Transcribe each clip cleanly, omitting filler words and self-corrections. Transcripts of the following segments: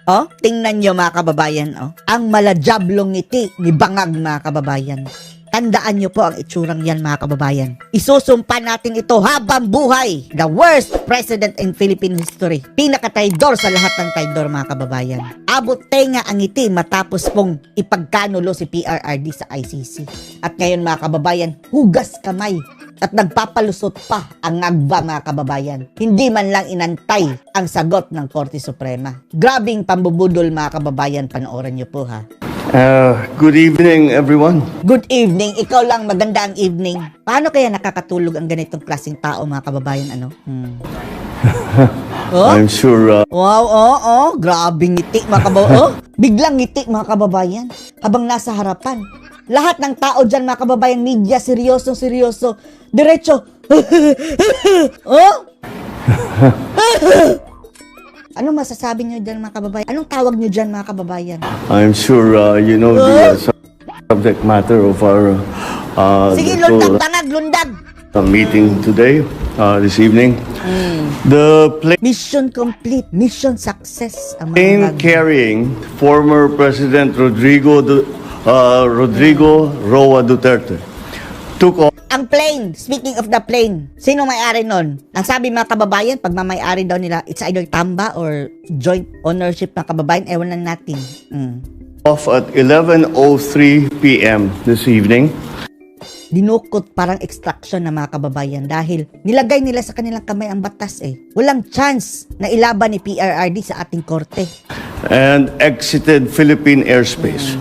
Oh, tingnan nyo mga kababayan, oh. Ang malajablong ngiti ni Bangag mga kababayan. Tandaan nyo po ang itsurang yan mga kababayan. Isusumpa natin ito habang buhay. The worst president in Philippine history. Pinaka-traidor sa lahat ng traidor mga kababayan. Abot tenga ang ngiti matapos pong ipagkanulo si PRRD sa ICC. At ngayon mga kababayan, hugas kamay. At nagpapalusot pa ang ngagba mga kababayan. Hindi man lang inantay ang sagot ng Korte Suprema. Grabing pambubudol mga kababayan, panoorin nyo po ha. Good evening, everyone. Good evening, ikaw lang maganda ang evening. Paano kaya nakakatulog ang ganitong klaseng tao mga kababayan? Ano? Oh? I'm sure Wow, grabing ngiti mga kababayan. Oh, biglang ngiti mga kababayan habang nasa harapan. Lahat ng tao dyan mga kababayan, media, seryoso. Diretso. Oh? Anong masasabi nyo dyan mga kababayan? Anong tawag nyo dyan mga kababayan? I'm sure you know the subject matter of our Sige, the lundag, tangag, lundag. meeting today, this evening. The Mission complete, mission success. Ang mga plane nag- carrying former President Rodrigo Roa Duterte took off Ang plane, speaking of the plane, sino may-ari nun? Ang sabi mga kababayan, pag mamay-ari daw nila, it's either tamba or joint ownership mga kababayan, ewan lang natin. at 11:03 p.m. this evening. Dinukot parang extraction na mga kababayan dahil nilagay nila sa kanilang kamay ang batas eh. Walang chance na ilaban ni PRRD sa ating korte. And exited Philippine airspace.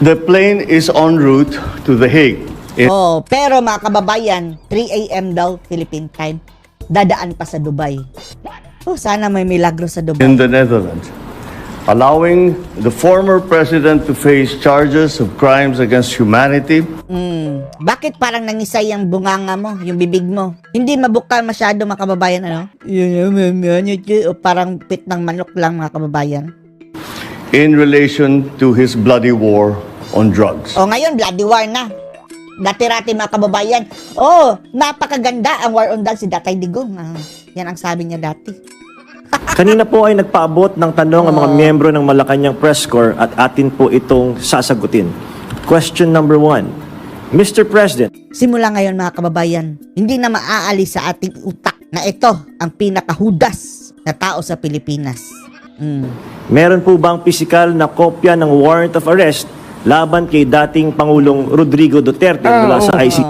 The plane is en route to The Hague. Oh, pero mga kababayan, 3 a.m. daw Philippine time. Dadaan pa sa Dubai. Oh, sana may milagro sa Dubai. In the Netherlands, allowing the former president to face charges of crimes against humanity. Bakit parang nangisay ang bunganga mo, yung bibig mo? Hindi mabuka masyado mga kababayan, ano? O parang pit ng manok lang mga kababayan. In relation to his bloody war on drugs. O ngayon, bloody war na. Dati-rati mga kababayan. Oh, napakaganda ang war on drugs si Datay Digong. Yan ang sabi niya dati. Kanina po ay nagpaabot ng tanong ang mga miyembro ng Malacanang Press Corps at atin po itong sasagutin. Question number 1. Mr. President, Simula ngayon mga kababayan, hindi na maaalis sa ating utak na ito ang pinakahudas na tao sa Pilipinas. meron po bang pisikal na kopya ng warrant of arrest laban kay dating Pangulong Rodrigo Duterte mula sa ICC?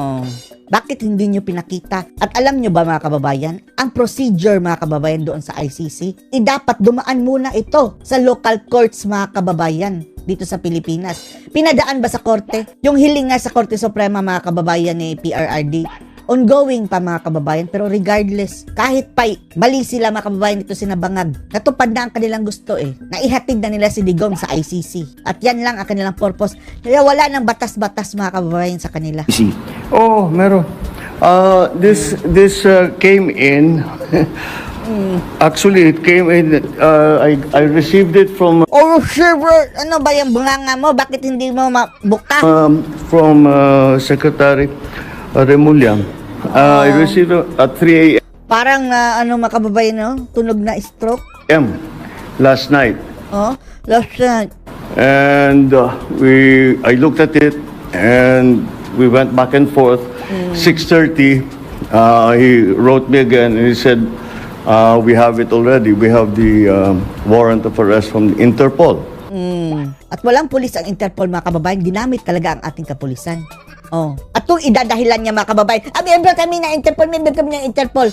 Bakit hindi nyo pinakita? At alam nyo ba mga kababayan, ang procedure mga kababayan doon sa ICC, dapat dumaan muna ito sa local courts mga kababayan dito sa Pilipinas. Pinadaan ba sa korte? Yung hiling nga sa Korte Suprema mga kababayan ni PRRD, ongoing pa mga kababayan, pero regardless, kahit pa mali sila mga kababayan dito sinabangag, natupad na ang kanilang gusto eh. Naihatid na nila si Digong sa ICC. At yan lang ang kanilang purpose. Kaya wala nang batas-batas mga kababayan sa kanila. Oh, meron. This came in. Actually, it came in. I received it from Oh, sure, ano ba yung bunganga mo? Bakit hindi mo mabuka? from Secretary Remulla. I received it at 3 Parang ano mga kababayan, no? Tunog na stroke. a.m. last night. Oh, last night. And I looked at it and we went back and forth. 6:30, he wrote me again and he said, we have it already. We have the warrant of arrest from the Interpol. At walang pulis ang Interpol mga kababayan, ginamit talaga ang ating kapulisan. Oh. At kung idadahilan niya mga kababayan, member kami ng Interpol, member kami ng Interpol.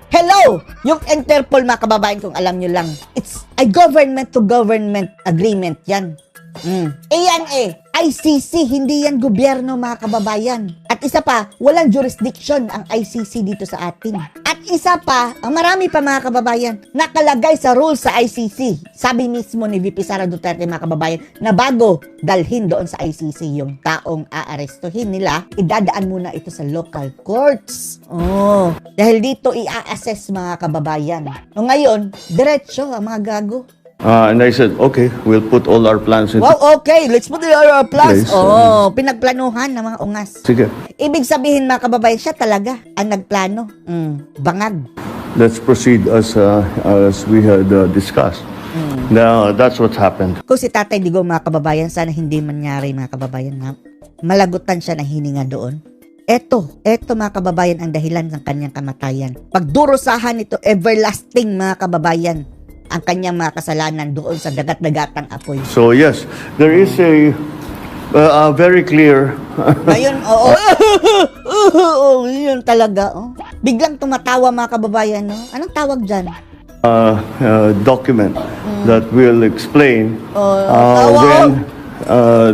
Hello! Yung Interpol mga kababayan, kung alam nyo lang, it's a government to government agreement yan. Yan ICC, hindi yan gobyerno mga kababayan. At isa pa, walang jurisdiction ang ICC dito sa atin. At isa pa, ang marami pa mga kababayan, nakalagay sa rules sa ICC. Sabi mismo ni VP Sara Duterte mga kababayan, na bago dalhin doon sa ICC yung taong aarestuhin nila, idadaan muna ito sa local courts. Oh, dahil dito i-assess mga kababayan. O ngayon, diretso ang mga gago. And I said, okay, we'll put all our plans into Wow, okay, let's put our plans. Place. Oh, pinagplanuhan ng mga ungas. Sige. Ibig sabihin mga kababayan, siya talaga ang nagplano. Bangag. Let's proceed as we had discussed. Now, that's what's happened. Kung si Tatay Digong, mga kababayan, sana hindi mangyari, mga kababayan, na malagutan siya ng hininga doon. Eto mga kababayan ang dahilan ng kanyang kamatayan. Pagdurusahan ito, everlasting, mga kababayan, ang kanyang mga kasalanan doon sa dagat-dagatang apoy. So yes, there is a very clear Ngayon, oo. Oo, yun talaga. Oh. Biglang tumatawa, mga kababayan. No? Anong tawag dyan? document that will explain tawa. when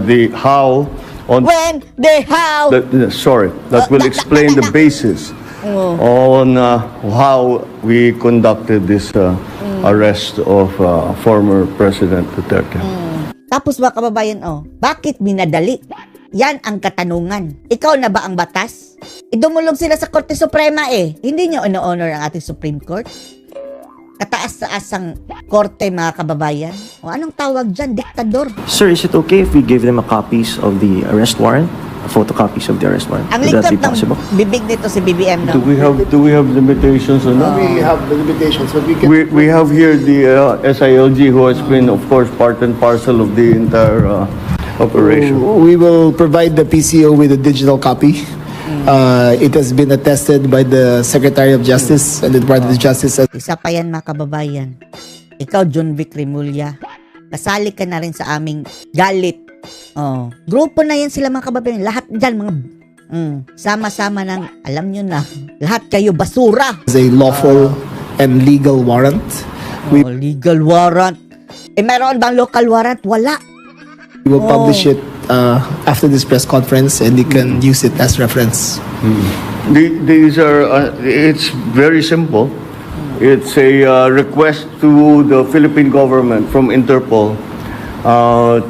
the how on When they how. that will explain the basis on how we conducted this arrest of former President Duterte. Tapos mga kababayan, bakit minadali? Yan ang katanungan. Ikaw na ba ang batas? Idumulong sila sa Korte Suprema Hindi nyo ino-honor ang ating Supreme Court? Kataas-taasang korte, mga kababayan. O anong tawag dyan? Diktador. Sir, is it okay if we give them a copies of the arrest warrant? Photocopies of the arrest warrant? Ang Would that lingkot be possible? ng bibig nito si BBM, no? Do we have limitations on that? We have the limitations, but we can. We have here the SILG who has been, of course, part and parcel of the entire operation. We will provide the PCO with a digital copy. It has been attested by the Secretary of Justice and the Department of Justice. Isa pa yan, mga kababayan. Ikaw, John Vic Remulla, kasali ka na rin sa aming galit. Grupo na yan sila, mga kababayan. Lahat dyan, mga sama-sama ng, alam nyo na, lahat kayo basura. As a lawful and legal warrant. Legal warrant. Meron bang local warrant? Wala. We will publish it after this press conference, and you can use it as reference. These are, it's very simple. It's a request to the Philippine government from Interpol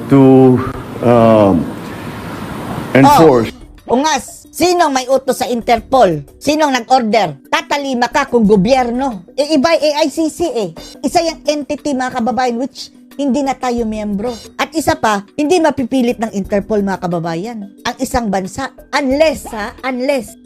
to enforce. Ungas, sinong may utos sa Interpol? Sinong nag-order? Tatalima ka kung gobyerno. Iba AICC Isa yung entity, mga kababayan, which hindi na tayo miyembro. At isa pa, hindi mapipilit ng Interpol, mga kababayan, ang isang bansa unless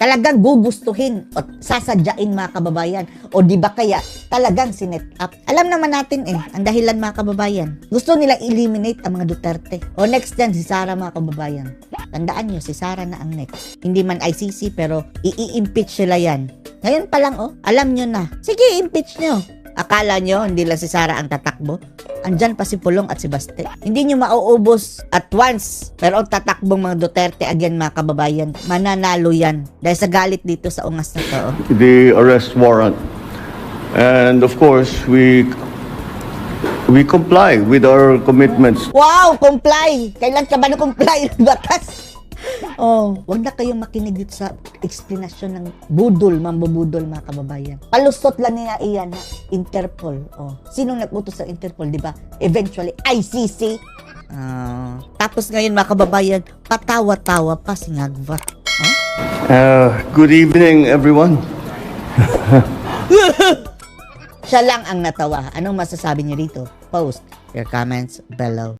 talagang gugustuhin o sasadyain, mga kababayan, o di ba kaya talagang sinet up. Alam naman natin ang dahilan, mga kababayan. Gusto nilang eliminate ang mga Duterte. O next dyan, si Sara, mga kababayan. Tandaan nyo, si Sara na ang next. Hindi man ICC, pero i-impeach sila yan. Ngayon pa lang, alam nyo na. Sige, impeach nyo. Akala nyo, hindi lang si Sara ang tatakbo? Andyan pa si Pulong at si Baste. Hindi nyo mauubos at once. Pero ang tatakbong mga Duterte, again, mga kababayan, mananalo yan. Dahil sa galit dito sa ungas na to. The arrest warrant. And of course, we comply with our commitments. Wow, comply! Kailan ka ba na-comply ng batas? Wag na kayong makinig dito sa explanation ng mambubudol, mga kababayan. Palusot lang nila iyan na Interpol. Sinong nag-utos sa Interpol, di ba? Eventually, ICC. Tapos ngayon, mga kababayan, patawa-tawa pa si Ngagva. Good evening, everyone. Siya lang ang natawa. Anong masasabi niyo dito? Post your comments below.